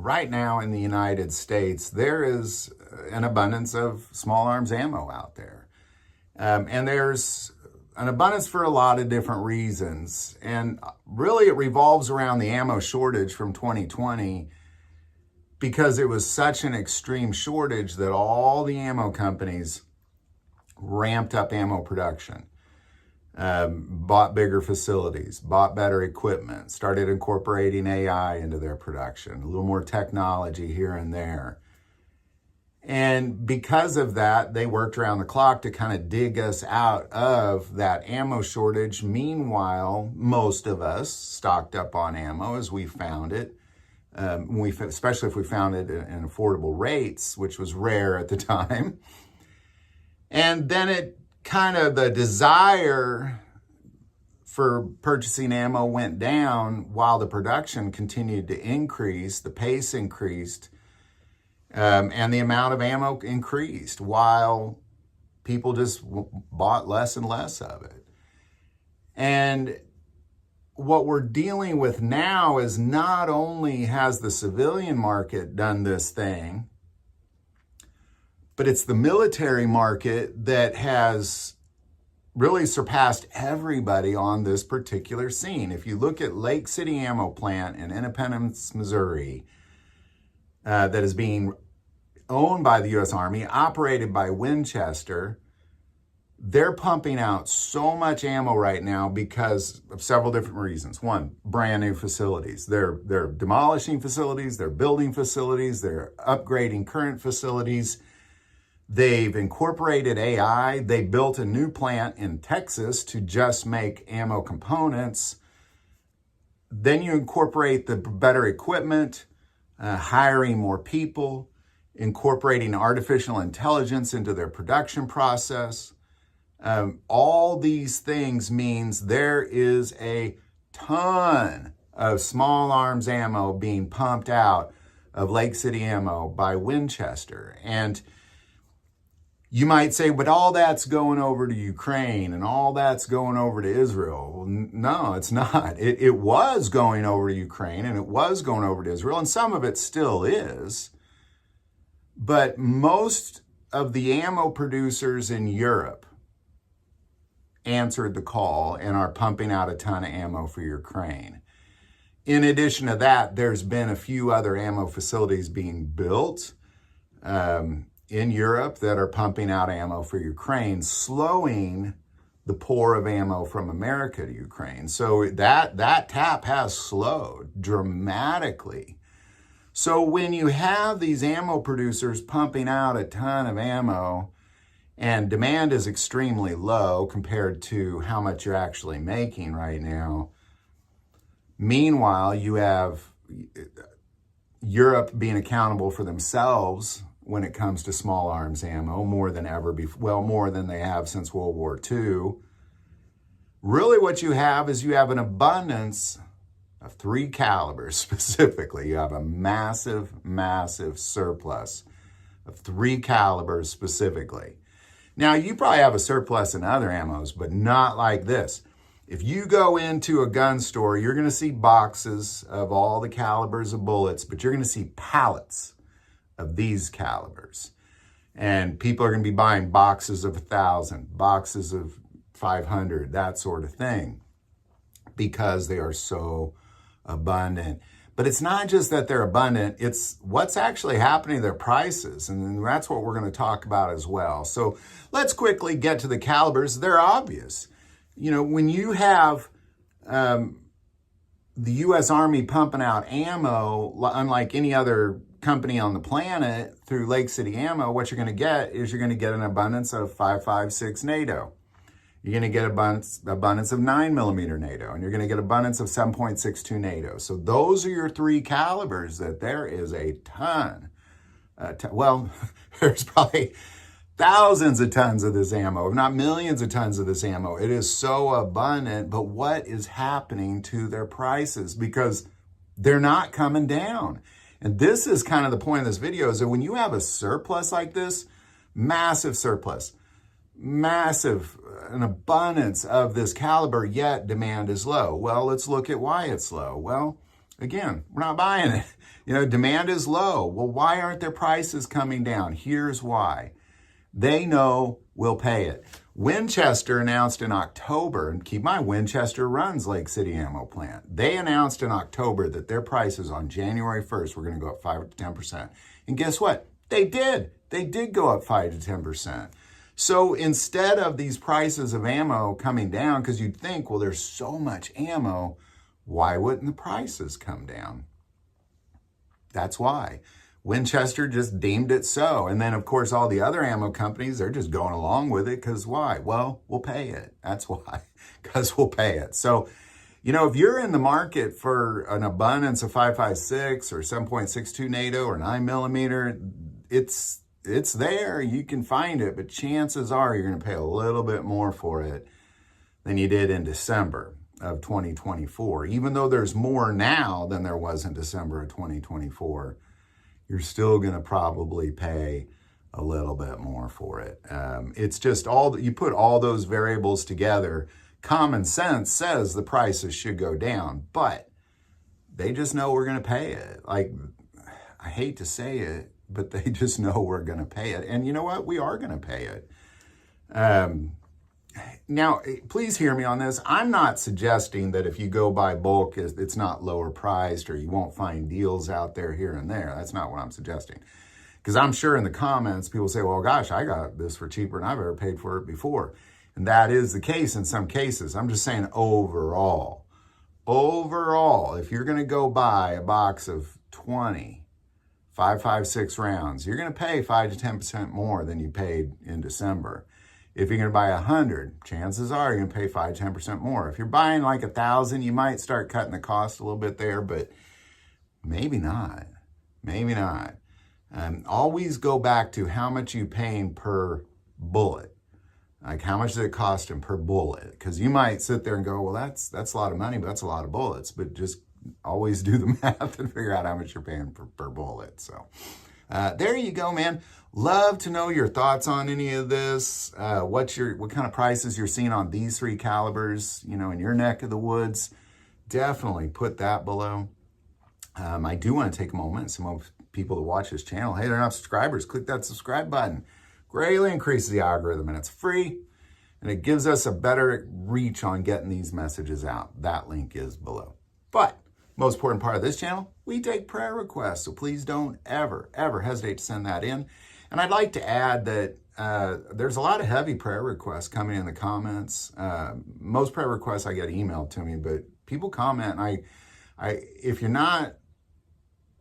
right now in the United States, there is an abundance of small arms ammo out there. And there's an abundance for a lot of different reasons. And really it revolves around the ammo shortage from 2020 because it was such an extreme shortage that all the ammo companies ramped up ammo production, bought bigger facilities, bought better equipment, started incorporating AI into their production, a little more technology here and there. And because of that, they worked around the clock to kind of dig us out of that ammo shortage. Meanwhile, most of us stocked up on ammo as we found it, especially if we found it in affordable rates, which was rare at the time. And then the desire for purchasing ammo went down while the production continued to increase, the pace increased, and the amount of ammo increased while people just bought less and less of it. And what we're dealing with now is not only has the civilian market done this thing, but it's the military market that has really surpassed everybody on this particular scene. If you look at Lake City Ammo Plant in Independence, Missouri, that is being owned by the U.S. Army, operated by Winchester, they're pumping out so much ammo right now because of several different reasons. One, brand new facilities. They're demolishing facilities, they're building facilities, they're upgrading current facilities. They've incorporated AI. They built a new plant in Texas to just make ammo components. Then you incorporate the better equipment, hiring more people, incorporating artificial intelligence into their production process. All these things means there is a ton of small arms ammo being pumped out of Lake City Ammo by Winchester. And you might say, but all that's going over to Ukraine and all that's going over to Israel. Well, no, it's not. It was going over to Ukraine and it was going over to Israel, and some of it still is. But most of the ammo producers in Europe answered the call and are pumping out a ton of ammo for Ukraine. In addition to that, there's been a few other ammo facilities being built in Europe that are pumping out ammo for Ukraine, slowing the pour of ammo from America to Ukraine. So that tap has slowed dramatically. So when you have these ammo producers pumping out a ton of ammo and demand is extremely low compared to how much you're actually making right now, meanwhile, you have Europe being accountable for themselves when it comes to small arms ammo, more than ever before, well, more than they have since World War II. Really what you have is you have an abundance of 3 calibers specifically. You have a massive, massive surplus of 3 calibers specifically. Now, you probably have a surplus in other ammos, but not like this. If you go into a gun store, you're going to see boxes of all the calibers of bullets, but you're going to see pallets of these calibers. And people are going to be buying boxes of 1,000, boxes of 500, that sort of thing, because they are so abundant. But it's not just that they're abundant, it's what's actually happening to their prices. And that's what we're going to talk about as well. So let's quickly get to the calibers. They're obvious. You know, when you have the U.S. Army pumping out ammo, unlike any other company on the planet, through Lake City Ammo, what you're going to get is you're going to get an abundance of 5.56 NATO. You're going to get abundance of 9mm NATO, and you're going to get abundance of 7.62 NATO. So those are your 3 calibers that there is a ton. Well, there's probably thousands of tons of this ammo, if not millions of tons of this ammo. It is so abundant, but what is happening to their prices? Because they're not coming down. And this is kind of the point of this video, is that when you have a surplus like this, massive surplus, massive, an abundance of this caliber, yet demand is low. Well, let's look at why it's low. Well, Again, we're not buying it. Demand is low. Well, why aren't their prices coming down? Here's why. They know we'll pay it. Winchester announced in October, and keep in mind, Winchester runs Lake City Ammo Plant. They announced in October that their prices on January 1st were going to go up 5 to 10%. And guess what? They did. They did go up 5 to 10%. So instead of these prices of ammo coming down, because you'd think, well, there's so much ammo, why wouldn't the prices come down? That's why. Winchester just deemed it so. And then, of course, all the other ammo companies, they're just going along with it because why? Well, we'll pay it. That's why, because we'll pay it. So, if you're in the market for an abundance of 5.56 or 7.62 NATO or 9mm, it's there. You can find it, but chances are you're going to pay a little bit more for it than you did in December of 2024. Even though there's more now than there was in December of 2024, you're still going to probably pay a little bit more for it. It's just you put all those variables together. Common sense says the prices should go down, but they just know we're going to pay it. Like, I hate to say it, but they just know we're going to pay it. And you know what? We are going to pay it. Now, please hear me on this. I'm not suggesting that if you go buy bulk, it's not lower priced or you won't find deals out there here and there. That's not what I'm suggesting. Because I'm sure in the comments, people say, well, gosh, I got this for cheaper than I've ever paid for it before. And that is the case in some cases. I'm just saying overall, if you're going to go buy a box of 20 5.56 rounds, you're going to pay 5 to 10% more than you paid in December. If you're going to buy 100, chances are you're going to pay 5 to 10% more. If you're buying like 1,000, you might start cutting the cost a little bit there, but maybe not. Maybe not. Always go back to how much you're paying per bullet. Like, how much does it cost them per bullet? Because you might sit there and go, well, that's a lot of money, but that's a lot of bullets. But just always do the math and figure out how much you're paying per bullet. So there you go, man. Love to know your thoughts on any of this. What kind of prices you're seeing on these 3 calibers, in your neck of the woods. Definitely put that below. I do want to take a moment. Some of people that watch this channel, hey, they're not subscribers. Click that subscribe button. Greatly increases the algorithm, and it's free. And it gives us a better reach on getting these messages out. That link is below. But most important part of this channel, we take prayer requests. So please don't ever hesitate to send that in. And I'd like to add that there's a lot of heavy prayer requests coming in the comments. Most prayer requests I get emailed to me, but people comment, and if you're not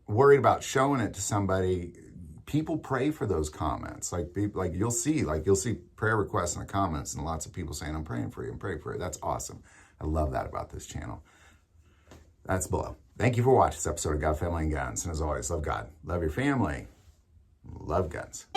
worried about showing it to somebody, people pray for those comments. Like you'll see prayer requests in the comments, and lots of people saying, I'm praying for you, I'm praying for you. That's awesome. I love that about this channel. That's below. Thank you for watching this episode of God, Family, and Guns. And as always, love God, love your family, love guns.